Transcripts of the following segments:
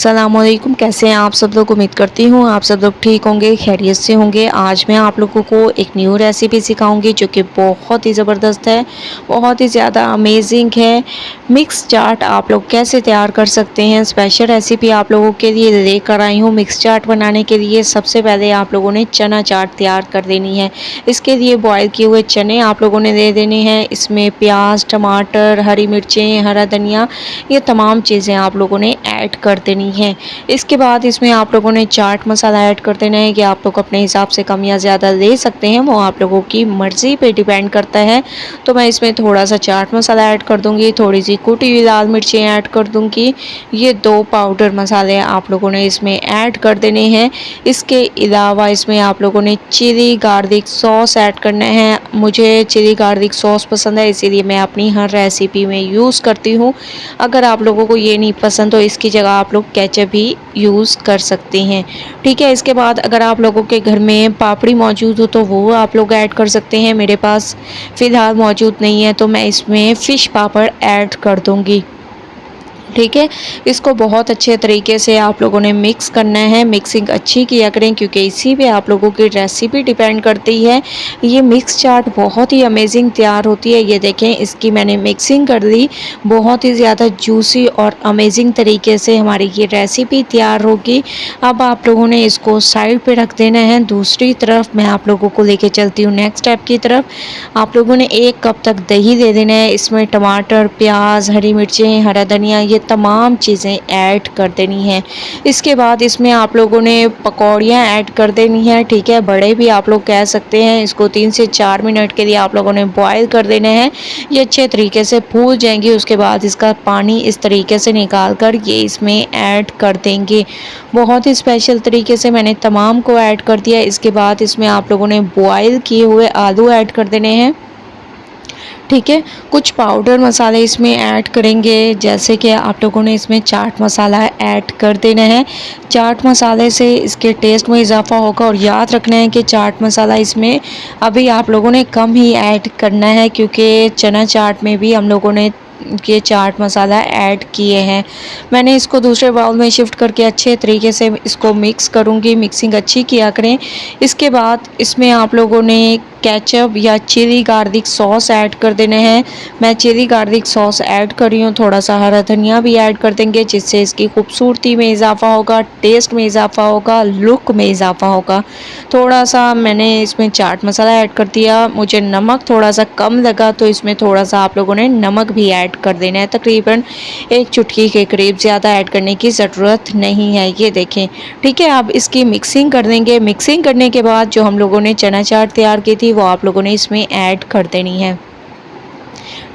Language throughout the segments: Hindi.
अस्सलामुअलैकुम। कैसे हैं आप सब लोग? उम्मीद करती हूँ आप सब लोग ठीक होंगे, खैरियत से होंगे। आज मैं आप लोगों को एक न्यू रेसिपी सिखाऊंगी जो कि बहुत ही ज़बरदस्त है, बहुत ही ज़्यादा अमेजिंग है। मिक्स चाट आप लोग कैसे तैयार कर सकते हैं, स्पेशल रेसिपी आप लोगों के लिए लेकर आई हूँ। मिक्स चाट बनाने के लिए सबसे पहले आप लोगों ने चना चाट तैयार कर देनी है। इसके लिए बॉयल किए हुए चने आप लोगों ने दे देने हैं। इसमें प्याज, टमाटर, हरी मिर्चें, हरा धनिया, ये तमाम चीज़ें आप लोगों ने ऐड कर देनी है। इसके बाद इसमें आप लोगों ने चाट मसाला ऐड कर देना है कि आप लोग अपने हिसाब से कम या ज़्यादा ले सकते हैं, वो आप लोगों की मर्ज़ी पे डिपेंड करता है। तो मैं इसमें थोड़ा सा चाट मसाला ऐड कर दूंगी, थोड़ी सी कुटी हुई लाल मिर्चें ऐड कर दूंगी। ये 2 पाउडर मसाले आप लोगों ने इसमें ऐड कर देने हैं। इसके अलावा इसमें आप लोगों ने चिली गार्लिक सॉस ऐड करना है। मुझे चिली गार्लिक सॉस पसंद है, इसीलिए मैं अपनी हर रेसिपी में यूज़ करती हूँ। अगर आप लोगों को ये नहीं पसंद तो इसकी जगह आप लोग केचप भी यूज़ कर सकते हैं। ठीक है, इसके बाद अगर आप लोगों के घर में पापड़ी मौजूद हो तो वो आप लोग ऐड कर सकते हैं। मेरे पास फ़िलहाल मौजूद नहीं है तो मैं इसमें फ़िश पापड़ ऐड कर दूँगी। ठीक है, इसको बहुत अच्छे तरीके से आप लोगों ने मिक्स करना है। मिक्सिंग अच्छी किया करें क्योंकि इसी पे आप लोगों की रेसिपी डिपेंड करती है। ये मिक्स चाट बहुत ही अमेजिंग तैयार होती है। ये देखें, इसकी मैंने मिक्सिंग कर ली, बहुत ही ज़्यादा जूसी और अमेजिंग तरीके से हमारी ये रेसिपी तैयार होगी। अब आप लोगों ने इसको साइड पे रख देना है। दूसरी तरफ मैं आप लोगों को लेके चलती हूँ नेक्स्ट स्टेप की तरफ। आप लोगों ने 1 कप तक दही दे देना है। इसमें टमाटर, प्याज, हरी मिर्चें, हरा धनिया, ये तमाम चीज़ें ऐड कर देनी है। इसके बाद इसमें आप लोगों ने पकौड़ियाँ ऐड कर देनी है। ठीक है, बड़े भी आप लोग कह सकते हैं। इसको 3 से 4 मिनट के लिए आप लोगों ने बॉयल कर देने हैं। ये अच्छे तरीके से फूल जाएंगी। उसके बाद इसका पानी इस तरीके से निकाल कर ये इसमें ऐड कर देंगे। बहुत ही स्पेशल तरीके से मैंने तमाम को ऐड कर दिया। इसके बाद इसमें आप लोगों ने बॉयल किए हुए आलू ऐड कर देने हैं। ठीक है, कुछ पाउडर मसाले इसमें ऐड करेंगे, जैसे कि आप लोगों ने इसमें चाट मसाला ऐड कर देना है। चाट मसाले से इसके टेस्ट में इजाफा होगा और याद रखना है कि चाट मसाला इसमें अभी आप लोगों ने कम ही ऐड करना है क्योंकि चना चाट में भी हम लोगों ने ये चाट मसाला ऐड किए हैं। मैंने इसको दूसरे बाउल में शिफ्ट करके अच्छे तरीके से इसको मिक्स करूँगी। मिक्सिंग अच्छी किया करें। इसके बाद इसमें आप लोगों ने केचप या चिली गार्लिक सॉस ऐड कर देने हैं। मैं चिली गार्लिक सॉस ऐड कर रही हूँ। थोड़ा सा हरा धनिया भी ऐड कर देंगे जिससे इसकी खूबसूरती में इजाफा होगा, टेस्ट में इजाफा होगा, लुक में इजाफा होगा। थोड़ा सा मैंने इसमें चाट मसाला ऐड कर दिया। मुझे नमक थोड़ा सा कम लगा तो इसमें थोड़ा सा आप लोगों ने नमक भी ऐड कर देना है। तकरीबन 1 चुटकी के करीब, ज़्यादा ऐड करने की ज़रूरत नहीं है। ये देखें, ठीक है। अब इसकी मिक्सिंग कर देंगे। मिक्सिंग करने के बाद जो हम लोगों ने चना चाट तैयार की थी वो आप लोगों ने इसमें ऐड कर देनी है।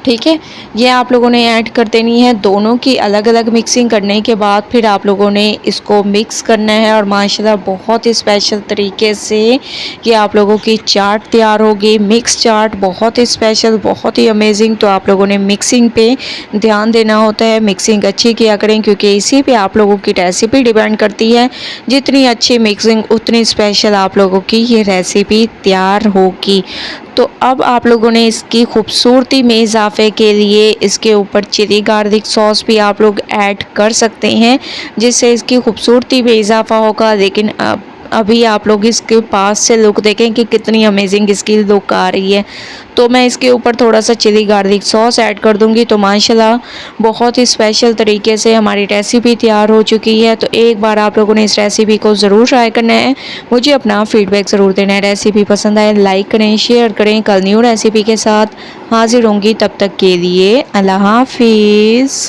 ठीक है, ये आप लोगों ने ऐड कर देनी है। दोनों की अलग अलग मिक्सिंग करने के बाद फिर आप लोगों ने इसको मिक्स करना है और माशाल्लाह बहुत ही स्पेशल तरीके से ये आप लोगों की चाट तैयार होगी। मिक्स चाट बहुत ही स्पेशल, बहुत ही अमेजिंग। तो आप लोगों ने मिक्सिंग पे ध्यान देना होता है। मिक्सिंग अच्छी किया करें क्योंकि इसी पे आप लोगों की रेसिपी डिपेंड करती है। जितनी अच्छी मिक्सिंग उतनी स्पेशल आप लोगों की ये रेसिपी तैयार होगी। तो अब आप लोगों ने इसकी खूबसूरती में इजाफे के लिए इसके ऊपर चिली गार्लिक सॉस भी आप लोग ऐड कर सकते हैं जिससे इसकी खूबसूरती में इजाफा होगा। लेकिन अभी आप लोग इसके पास से लुक देखें कि कितनी अमेजिंग इसकी लुक आ रही है। तो मैं इसके ऊपर थोड़ा सा चिली गार्लिक सॉस ऐड कर दूंगी। तो माशाल्लाह बहुत ही स्पेशल तरीके से हमारी रेसिपी तैयार हो चुकी है। तो एक बार आप लोगों ने इस रेसिपी को ज़रूर ट्राई करना है। मुझे अपना फीडबैक ज़रूर देना है। रेसिपी पसंद आए लाइक करें, शेयर करें। कल न्यू रेसिपी के साथ हाजिर होंगी, तब तक के लिए अल्लाह हाफिज़।